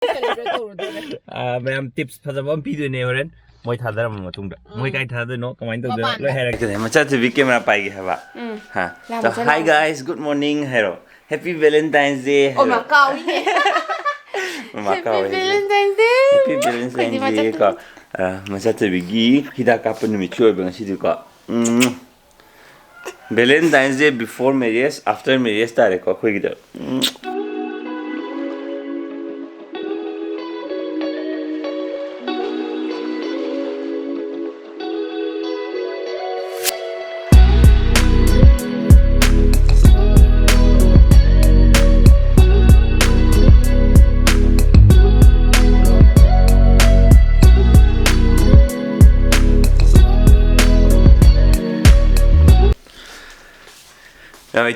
Ma'am tips फजबम पीदोने होरेन मोय थादरम मतुंगदा मोय काय थादनो कमाइन तौदो लोय हायरकदे मचा टिवी कैमरा पाइगे हबा हा तो हाय गाइस गुड मॉर्निंग हेरो हैप्पी वैलेंटाइंस डे ओ मकाउनी मकाउ valentine's day happy valentine's day का मचा टिवी गी हिदा काप नुमित छोयबं सिदि को Valentine's day before marriage after marriage तारे को खोगिदा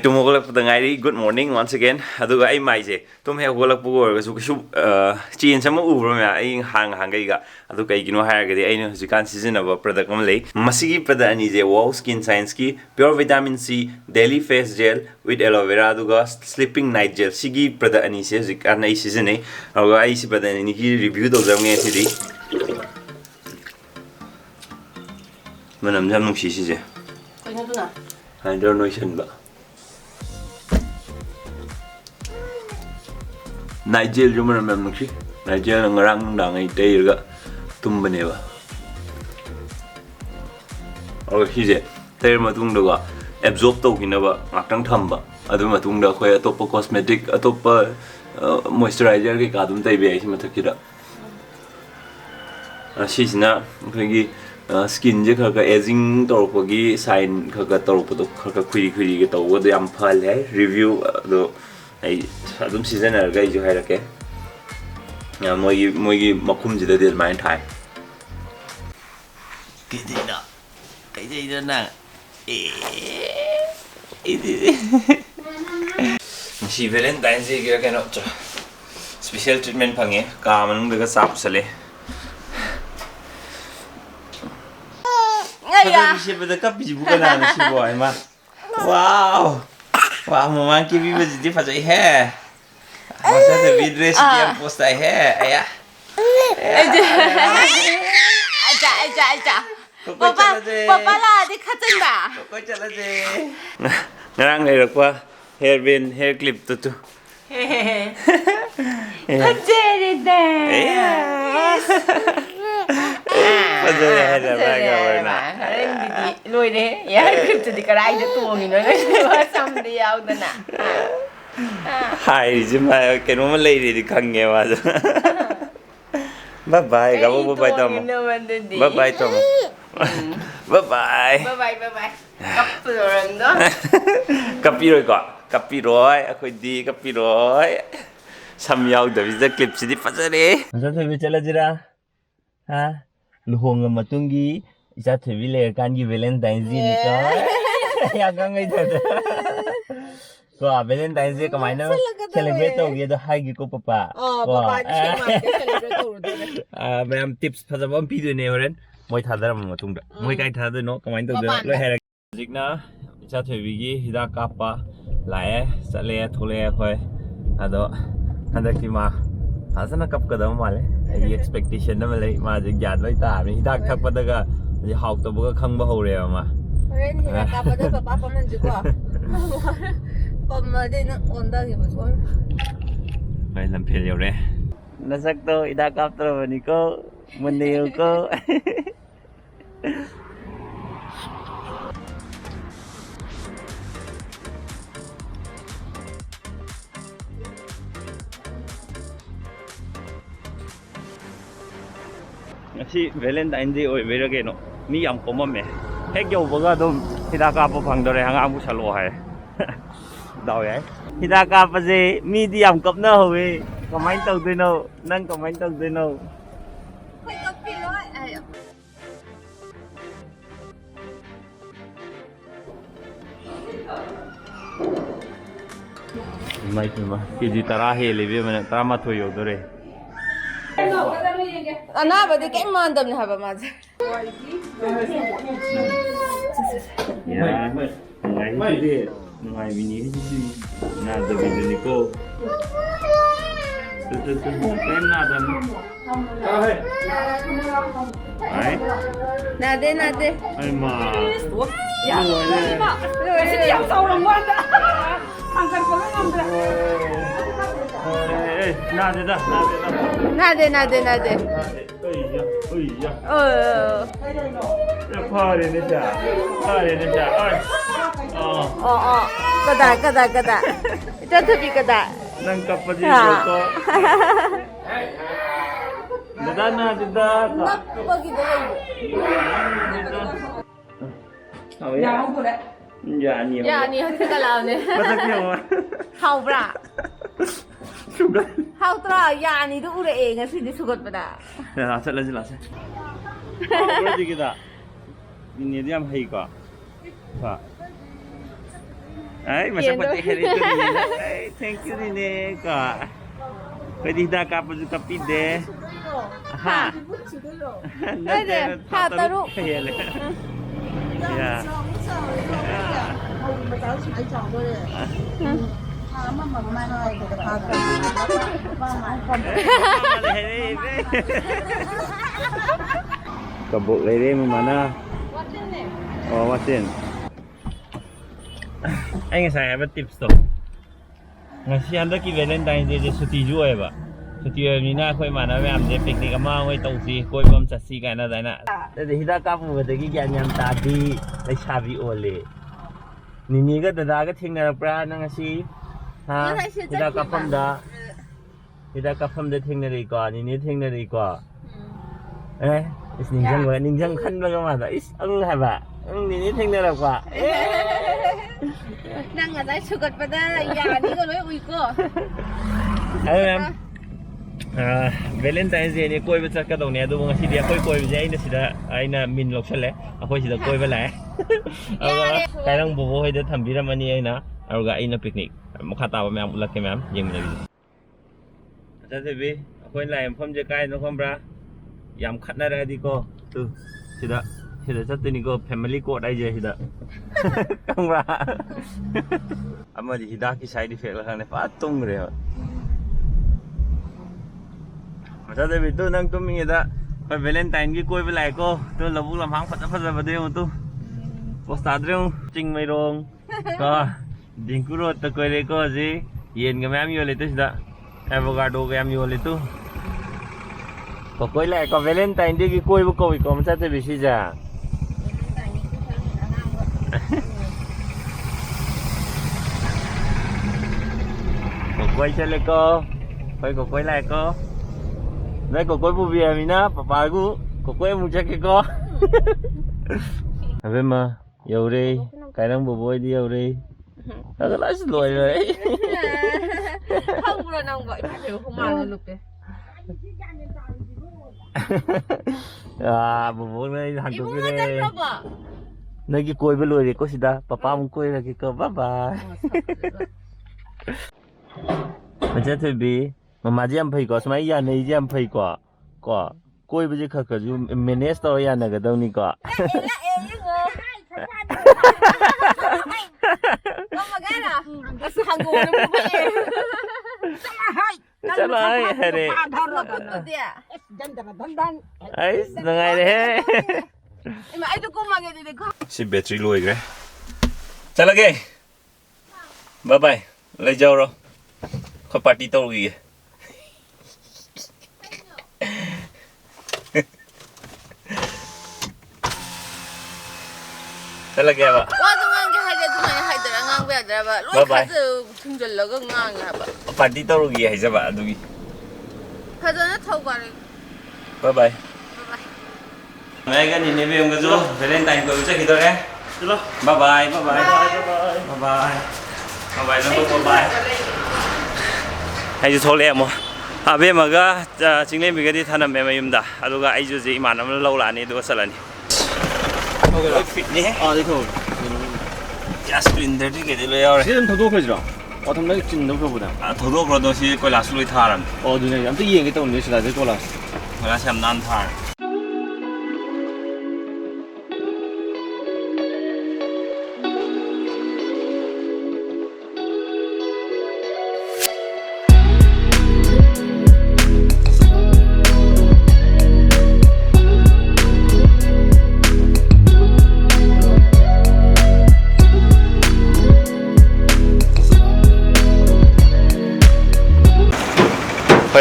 तुम होगलक पदंगाई गुड मॉर्निंग वंस अगेन अदुगा आई माइजे तुम हे होगलक पुगोर गसु किसु चेन सम उब्रो मै आई हांगैगा अदु कैगिनो हायरगदि आइनो हजिकान सिजनब प्रोडक्ट अम लई मसिगी प्रोडक्ट अनि जे वाउ स्किन साइंस की pure vitamin C daily face gel with aloe vera अदुगा स्लीपिंग नाइट जेल सिगी प्रोडक्ट अनि से हजिकान आई सीजन नै अदुगा आई सि प्रोडक्ट अनि की रिव्यू दौजंगे सिदि मनम जाम नुक्सी सिजे कोइनादुना हाइड्रो नोइसन बा नाइजेल जो मन मैम नुक्सी नाइजेल ngarang nungdang ai teiga tumbaneba और हिजे तेर मतुंग दगा absorb तौगिनबा ngakang thamba adu matung da khoi atopa cosmetic atopa moisturizer के कादुम तैबे ai मथकिदा असिसना खगी स्किन जे खगा एजिंग तौरपगी साइन खगा तौरपदो खगा खुरी खुरी के तौबो याम फल है रिव्यू दो आई अदुम सीजन अर्गा इजो हायरके मोगी मखुम जिदा दिल माइन थाय किदिना कैजेना ना सी वैलेंटाइन्स डे के कनो स्पेशल ट्रीटमेंट फंगे का मनुंग दगा साप सले या से बदा cup Biju kana si boy ma wow wow mama की भी बजती फसाई है मजा तो वीडियो रेसिपी हम पोस्ट आई है आया आजा पापा ला देखा चंदा कोई चला जे ngarang nei rakwa hair band hair clip tu फजेरे दे फजेरे है रागा वरना लोइरे यार क्लिप त कराइ द तोंगिनो न समदे याउदना हाय जिमा केनो म लेरि खंगे वा बाय बाय गाबो बाय तम बाय बाय तम बाय बाय कपलोरंदो कपिरोय को कपिरोय अखोइदी कपिरोय सम याउदबिदा क्लिप सिदि फजरे मजा थबि चला जिरा हा लुहोंग मतुंगी इजा थबि लेर कानगी वैलेंटाइन्स डे नि का या गंगै द को वैलेंटाइन्स डे कमाइना सेलिब्रेट तौगे द हाइगी को पापा पापा सेलिब्रेट तौदो मैम टिप्स फजबम पीदोने होरेन मोय थादरम मतुंगदा मोय काय थादनो कमाइन तौदो लोय हायरक जिकना इजा थबिगी हिदा कापा लाए चले थोले खय अदो हंदकी मा हासना कपकदम माले आई एक्सपेक्टेशन न मले मा जे ज्ञान लई ताबे हिदाक थकपदगा जे हाउतबगा खंगबा हौरे मा रेन हिदा कापदो पापा पमन जुको पमदे न ओंदागे बसोर भाई लमफेल यौरे नसक तो इदा कापत्रबनी को मुन्नेयो को ngasi Valentine Day oi vera ke no mi yam komam me hek yo baga dum hidaka pa phangdore hanga mu salo hai daw yai hidaka pa je mi di yam kap na howe kamain tau de no nang kamain tau de no khoi kapiloi ai mai ma kg tara he lebe mana tara ma thoi yo dore अनाबदी के मानदम ने हबा माजे ya ngai di ngai bini di na da bini ko เป็นหน้าดันเฮ้ยไอ้ Nade, nade. ไอ้มา Ya. Sini yang tahu lembuan dah. Angkat kepala ngambil. เอ้ยหน้าเด็ดนะหน้าเด็ดนะ Nade, nade, nade. เอ้ยยะเอ้ยยะ พ่อเรียนนี่จ้ะพ่อเรียนนี่จ้ะเอ้ยอ๋อ Kada, kada, kada. Jatuh pi kada. นั่งกับปฏิบัติก็เด็ดนะเด็ดนะ Bagi dulu. เอาอย่าอย่าเหนียว Ya, ni hati kalau ni. มาสักเดียวมา Kau bra. สุดเลย Kau tra ya ni tu udah sini sugot pada. เดี๋ยวเราเสร็จแล้วสิเราเสร็จก็ดีกี่ตานี่เดี๋ยวให้ก่อนป่ะไอ้มาสักปฏิเหตุตัวนี้ไอ้ thank you นี่ก็ไปดีดากับจุกับปีเดฮะนั่นเองพาตารุเฮียเลยอย่ากระบอกเลยมึงมานะอ๋อวัดเส้นไอ้เงี้ยใส่แบบทิปส์ตัวงั้นสิอันเด็กที่Valentine Day จะสุดที่จ่วยป่ะสุดที่มีหน้าคุยมานะแม่อำจะปิกนิกมาไว้ตรงซีคุยบอมจัดซีกันนะได้นะแต่เดี๋ยวฮิตากับมึงเด็กที่ยังยำตาดีและชาบีโอเล่นี่ก็แต่ดาก็ทิ้งนะปลานั่งสิฮะฮิตากับผมดาฮิตากับผมได้ทิ้งนาฬิกานี่ทิ้งนาฬิกาเอ๊ะis ninjang ba ninjang kan ba mata is ang haba ang ni thing na ba Nang ada sugot pada ya ni ko loi ui ko. Ay ma'am Valentine Day ni koi ba sa ka dong ne du ngasi dia koi ba jai na sida ai na min lok chale akoi sida koi ba la kai lang bo hoi da thambiram ani ai na aruga ai na picnic mukha ta ba ma'am ulat ke ma'am yeng na video acha se bi akoi lai phom je kai no khom bra yam khat na ra di ko tu sida chat ni ko family ko dai je sida kang ra ama di hida ki side effect la khang ne pa tung re ma cha de bi tu nang tu mi da pa Valentine ki koi ba lai ko tu la bu la phang phat ba de tu post ta de ching mai rong ko ding ku ro ta koi le ko ji yen ga mam yo le tu sida avocado ga am yo le tu có coi lại có Valentine đi cái coi bốc coi có một chút bị gì à có coi chơi lại có coi lại có đây có coi bùi bìa mình á papa có coi một chút cái có à bên mà yêu đi cái đang bùi bùi đi yêu đi nó có lái lùi rồi Không rồi nào gọi kiểu không mà lục đấy. À, bố này hàng Ibu chục mau cái jam berapa? nơi cái cối với lùi thì có gì đó, papa muốn cối là cái cơ bye bye. Mà chết thôi bi, mà chỉ em phải có, mấy nhà này chỉ em phải có cối bây giờ khờ khờ dù manage tao nhà này cái đâu ní có. Không mà cái nào? Cái sự hàng gồm nó cũng vậy. Chắc là hay đấy. Ấy, là ngày đấy. Mà ai tôi cũng mà cái gì đấy không? Xin battery lùi cái. Chào lagi. Bye bye. Lấy dâu rồi. Khỏi party tao gì. Chào lagi apa? Wah, tuh ngang kayak gitu mah hai dara ngang be dara ba. Lu kazu tunjul lo ngang ya ba. Party tao gì hay sao ba adugi. Kazu na thau ba re. Bye bye. Bye bye. Mấy cái nhìn này về cái chỗ Valentine của chắc gì thôi đấy. Bye bye, bye bye, bye bye, bye bye, bye bye. Hay chứ thôi em mà. À bây mà cái chính lên bị cái đi thằng em em đã. À lúc cái ai gì mà nó lâu là này, tôi sợ là này. Fit nhé. 아, 네, 그. Just printer đi cái đấy rồi. 지금 더 높아지라. 어떤 날 지금 높아보다. À thôi đâu rồi thì coi là suy thà rồi. 눈에 아무튼 이 얘기 때문에 시다 될 거라. Phải xem nan thà.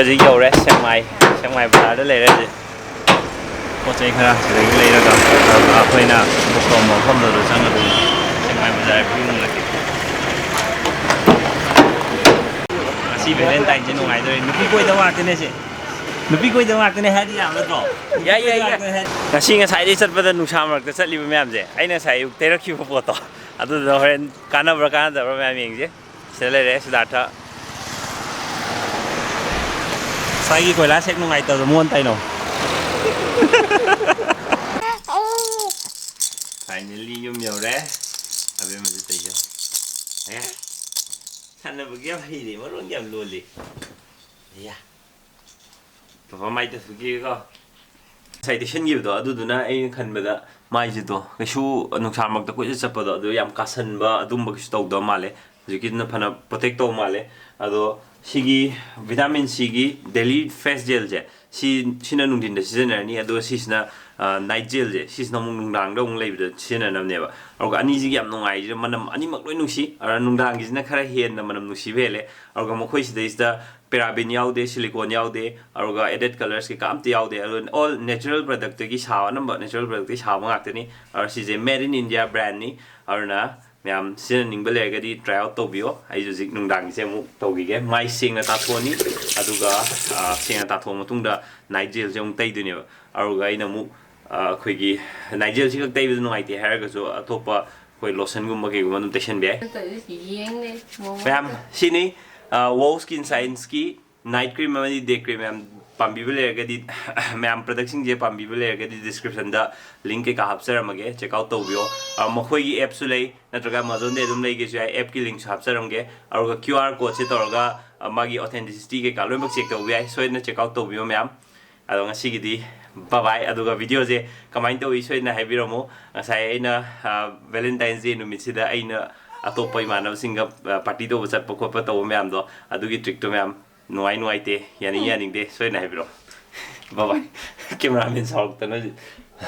ꯍꯧꯖꯤꯛ ꯌꯧꯔꯦ ꯁꯦꯡꯃꯥꯏ ꯕꯖꯥꯔꯗ ꯂꯩꯔꯦ ꯄꯣꯠ ꯆꯩ ꯈꯔ ꯁꯤꯗꯒꯤ ꯂꯩꯔꯒ ꯑꯩꯈꯣꯏꯅ ꯕꯨꯛ ꯇꯧꯕ ꯃꯐꯝꯗꯨꯗ ꯆꯪꯒꯗꯣꯏꯅꯤ ꯁꯦꯡꯃꯥꯏ ꯕꯖꯥꯔ ꯚ꯭ꯌꯨ ꯅꯨꯡꯉꯥꯏꯇꯦ ꯉꯁꯤ ꯚꯦꯂꯦꯟꯇꯥꯏꯟꯁꯦ ꯅꯨꯡꯉꯥꯏꯗꯣꯔꯤ ꯅꯨꯄꯤ ꯀꯣꯏꯗꯕ ꯉꯥꯛꯇꯅꯦ ꯁꯤ ꯅꯨꯄꯤ ꯀꯣꯏꯗꯕ ꯉꯥꯛꯇꯅꯦ ꯍꯥꯏꯗꯤ ꯌꯥꯝ ꯅꯠꯇ꯭ꯔꯣ ꯌꯥꯏ ꯉꯁꯤ ꯉꯁꯥꯏꯗꯒꯤ ꯆꯠꯄꯗ ꯅꯨꯡꯁꯥ ꯃꯔꯛꯇ ꯆꯠꯂꯤꯕ ꯃꯌꯥꯝꯁꯦ ꯑꯩꯅ ꯉꯁꯥꯏ ꯑꯌꯨꯛ ꯇꯩꯔꯛꯈꯤꯕ ꯄꯣꯠꯇꯣ ꯑꯗꯨꯗꯨꯅ ꯍꯣꯔꯦꯟ ꯀꯥꯟꯅꯕ꯭ꯔꯥ ꯀꯥꯟꯅꯗꯕ꯭ꯔꯥ ꯃꯌꯥꯝ ꯌꯦꯡꯁꯦ ꯁꯤꯗ ꯂꯩꯔꯦ ꯁꯤꯗꯥꯔꯊ ꯉꯁꯥꯏꯒꯤ ꯀꯣꯏꯂꯥꯁ ꯍꯦꯛ ꯅꯨꯡꯉꯥꯏꯇꯕꯗꯣ ꯃꯣꯟ ꯇꯩꯅꯣ ꯐꯥꯏꯅꯦꯜꯂꯤ ꯌꯨꯝ ꯌꯧꯔꯦ ꯑꯕꯦꯝꯃꯁꯨ ꯇꯩꯖꯧ ꯁꯥꯟꯅꯕꯒꯤ ꯌꯥꯝ ꯍꯩꯔꯦ ꯃꯔꯣꯟ ꯌꯥꯝ ꯂꯣꯜꯂꯤ ꯄꯄꯥ ꯃꯥꯏ ꯇꯩꯊꯣꯛꯈꯤꯒꯦꯀꯣ ꯉꯁꯥꯏ ꯇꯩꯁꯟꯈꯤꯕꯗꯣ ꯑꯗꯨꯗꯨꯅ ꯑꯩꯅ ꯈꯟꯕꯗ ꯃꯥꯏꯁꯤꯗꯣ ꯀꯩꯁꯨ ꯅꯨꯡꯁꯥꯃꯛꯇ ꯀꯣꯏꯆꯠ ꯆꯠꯄꯗꯣ ꯑꯗꯨ ꯌꯥꯝ ꯀꯥꯁꯟꯕ ꯑꯗꯨꯝꯕ ꯀꯩꯁꯨ ꯇꯧꯗꯕ ꯃꯥꯜꯂꯦ ꯍꯧꯖꯤꯛꯀꯤꯗꯨꯅ ꯐꯅ ꯄ꯭ꯔꯣꯇꯦꯛ ꯇꯧꯕ ꯃꯥꯜꯂꯦ ꯑꯗꯣ ꯁꯤꯒꯤ ꯚꯤꯇꯥꯃꯤꯟ ꯁꯤꯒꯤ ꯗꯦꯂꯤ ꯐꯦꯁ ꯖꯦꯜꯁꯦ ꯁꯤꯅ ꯅꯨꯡꯊꯤꯟꯗ ꯁꯤꯖꯤꯟꯅꯔꯅꯤ ꯑꯗꯨꯒ ꯁꯤꯁꯤꯅ ꯅꯥꯏꯠ ꯖꯦꯜꯁꯦ ꯁꯤꯁꯤꯅ ꯑꯃꯨꯛ ꯅꯨꯡꯗꯥꯡꯗ ꯑꯃꯨꯛ ꯂꯩꯕꯗ ꯁꯤꯖꯤꯟꯅꯅꯕꯅꯦꯕ ꯑꯗꯨꯒ ꯑꯅꯤꯁꯤꯒꯤ ꯌꯥꯝ ꯅꯨꯡꯉꯥꯏꯁꯤꯅ ꯃꯅꯝ ꯑꯅꯤꯃꯛ ꯂꯣꯏ ꯅꯨꯡꯁꯤ ꯅꯨꯡꯗꯥꯡꯒꯤꯁꯤꯅ ꯈꯔ ꯍꯦꯟꯅ ꯃꯅꯝ ꯅꯨꯡꯁꯤꯕ ꯍꯦꯜꯂꯦ ꯑꯗꯨꯒ ꯃꯈꯣꯏ ꯁꯤꯗꯩꯁꯤꯗ ꯄꯦꯔꯥꯕꯤꯟ ꯌꯥꯎꯗꯦ ꯁꯤꯂꯤꯀꯣꯟ ꯌꯥꯎꯗꯦ ꯑꯗꯨꯒ ꯑꯦꯗꯦꯠ ꯀꯂꯔꯁ ꯀꯩꯀꯥ ꯑꯝꯇ ꯌꯥꯎꯗꯦ ꯑꯗꯨ ꯑꯣꯜ ꯅꯦꯆꯔꯦꯜ ꯄ꯭ꯔꯗꯛꯇꯒꯤ ꯁꯥꯕ ꯑꯅꯝꯕ ꯅꯦꯆꯔꯦꯜ ꯄ꯭ꯔꯗꯛꯇꯒꯤ ꯁꯥꯕ ꯉꯥꯛꯇꯅꯤ ꯁꯤꯁꯦ ꯃꯦꯗ ꯏꯟ ꯏꯟꯗꯤꯌꯥ ꯕ꯭ꯔꯥꯟꯅꯤ ꯑꯗꯨꯅ ꯃꯌꯥꯝ ꯁꯤꯖꯤꯟꯅꯅꯤꯡꯕ ꯂꯩꯔꯒꯗꯤ ꯇ꯭ꯔꯥꯏ ꯑꯥꯎꯠ ꯇꯧꯕꯤꯌꯣ ꯑꯩꯁꯨ ꯍꯧꯖꯤꯛ ꯅꯨꯡꯗꯥꯡꯒꯤꯁꯦ ꯑꯃꯨꯛ ꯇꯧꯈꯤꯒꯦ ꯃꯥꯏ ꯁꯦꯡꯅ ꯇꯥꯊꯣꯛꯑꯅꯤ ꯑꯗꯨꯒ ꯁꯦꯡꯅ ꯇꯥꯊꯣꯛꯑ ꯃꯇꯨꯡꯗ ꯅꯥꯏꯠ ꯖꯦꯜꯁꯦ ꯑꯃꯨꯛ ꯇꯩꯗꯣꯏꯅꯦꯕ ꯑꯗꯨꯒ ꯑꯩꯅ ꯑꯃꯨꯛ ꯑꯩꯈꯣꯏꯒꯤ ꯅꯥꯏꯠ ꯖꯦꯜꯁꯤ ꯈꯛ ꯇꯩꯕꯗ ꯅꯨꯡꯉꯥꯏꯇꯦ ꯍꯥꯏꯔꯒꯁꯨ ꯑꯇꯣꯞꯄ ꯑꯩꯈꯣꯏ ꯂꯣꯁꯟꯒꯨꯝꯕ ꯀꯩꯒꯨꯝꯕ ꯑꯗꯨꯝ ꯇꯩꯁꯟꯕ ꯌꯥꯏ ꯃꯌꯥꯝ ꯁꯤꯅꯤ ꯋꯣ ꯁ꯭ꯀꯤꯟ ꯁꯥꯏꯟꯁꯀꯤ ꯅꯥꯏꯠ ꯀ꯭रीम ꯑꯃꯗꯤ ꯗꯦ ꯀ꯭रीम ꯃꯌꯥꯝ ꯄꯥꯝꯕꯤꯕ ꯂꯩꯔꯒꯗꯤ ꯃꯌꯥꯝ ꯄ꯭ꯔꯗꯛꯁꯤꯡꯁꯦ ꯄꯥꯝꯕꯤꯕ ꯂꯩꯔꯒꯗꯤ ꯗꯤꯁꯀ꯭ꯔꯤꯞꯁꯟꯗ ꯂꯤꯡꯛ ꯀꯩꯀꯥ ꯍꯥꯞꯆꯔꯝꯃꯒꯦ ꯆꯦꯛꯑꯥꯎꯠ ꯇꯧꯕꯤꯌꯣ ꯃꯈꯣꯏꯒꯤ ꯑꯦꯞꯁꯨ ꯂꯩ ꯅꯠꯇ꯭ꯔꯒ ꯑꯦꯃꯥꯖꯣꯟꯗꯩ ꯑꯗꯨꯝ ꯂꯩꯒꯦꯁꯨ ꯌꯥꯏ ꯑꯦꯞꯀꯤ ꯂꯤꯡꯛꯁꯨ ꯍꯥꯞꯆꯔꯝꯒꯦ ꯑꯗꯨꯒ QR ꯀꯣꯗꯁꯦ ꯇꯧꯔꯒ ꯃꯥꯒꯤ ꯑꯣꯊꯦꯟꯇꯤꯁꯤꯇꯤ ꯀꯩꯀꯥ ꯂꯣꯏꯅꯃꯛ ꯆꯦꯛ ꯇꯧꯕ ꯌꯥꯏ ꯁꯣꯏꯗꯅ ꯆꯦꯛꯑꯥꯎꯠ ꯇꯧꯕꯤꯌꯣ ꯃꯌꯥꯝ ꯑꯗꯣ ꯉꯁꯤꯒꯤꯗꯤ ꯕꯥꯏ ꯑꯗꯨꯒ ꯚꯤꯗꯤꯑꯣꯁꯦ ꯀꯃꯥꯏꯅ ꯇꯧꯏ ꯁꯣꯏꯗꯅ ꯍꯥꯏꯕꯤꯔꯝꯃꯨ ꯉꯁꯥꯏ ꯑꯩꯅ ꯚꯦꯂꯦꯟꯇꯥꯏꯟꯁ ꯗꯦ ꯅꯨꯃꯤꯠꯁꯤꯗ ꯑꯩꯅ ꯑꯇꯣꯞꯄ ꯏꯃꯥꯟꯅꯕꯁꯤꯡꯒ ꯄꯥꯔꯇꯤ ꯇꯧꯕ ꯆꯠꯄ ꯈꯣꯠꯄ ꯇꯧꯕ ꯃꯌꯥꯝꯗꯣ ꯑꯗꯨꯒꯤ ꯇ꯭ꯔꯤꯛꯇꯣ ꯃꯌꯥꯝ ꯅꯨꯡꯉꯥꯏ ꯅꯨꯡꯉꯥꯏꯇꯦ ꯌꯥꯅꯤꯡ ꯌꯥꯅꯤꯡꯗꯦ ꯁꯣꯏꯗꯅ ꯍꯥꯏꯕꯤꯔꯛꯑꯣ ꯕꯥꯏ ꯀꯦꯃꯦꯔꯥꯃꯦꯟ ꯁꯥꯎꯔꯛꯇꯅ